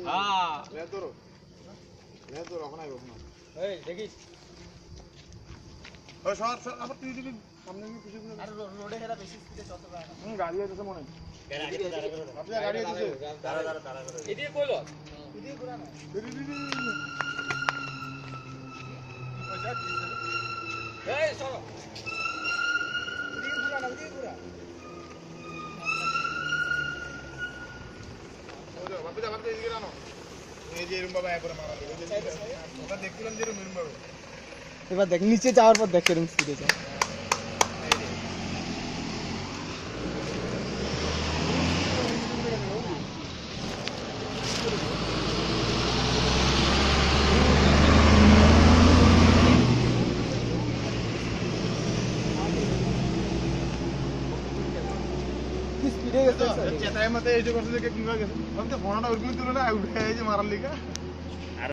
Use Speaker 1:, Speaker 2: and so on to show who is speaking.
Speaker 1: हां
Speaker 2: ले तो रखना है रखना
Speaker 1: ए देखिस
Speaker 2: ओ सर अब তুই দিবি সামনে নিয়ে পিছে গুলো
Speaker 1: আরে রোডে হেরা বেশি স্পিডে চলতে পারে না
Speaker 2: গাড়ি আছে মনে
Speaker 1: এর আগে দাঁড়া করে
Speaker 2: আপনি গাড়ি আছে
Speaker 1: দাঁড়া করে এদিকে কইলো এদিকে ঘোরা না এই সরো এদিকে ঘোরা না এদিকে ঘোরা
Speaker 2: ওরে বাপু এদিকে রানো এই যে এরম বাবা একবার মারা ওটা দেখছিলাম যে এরম বাবা
Speaker 3: এবার দেখ নিচে যাওয়ার পর দেখ এরকম স্পিডে যায় কি স্পিডে গেছে
Speaker 2: চেতায় মতে এই যে করছে যে কিংবা গেছে আমি তো ফোনটা ওরকম তুলে না উঠে এই যে মারার লিগা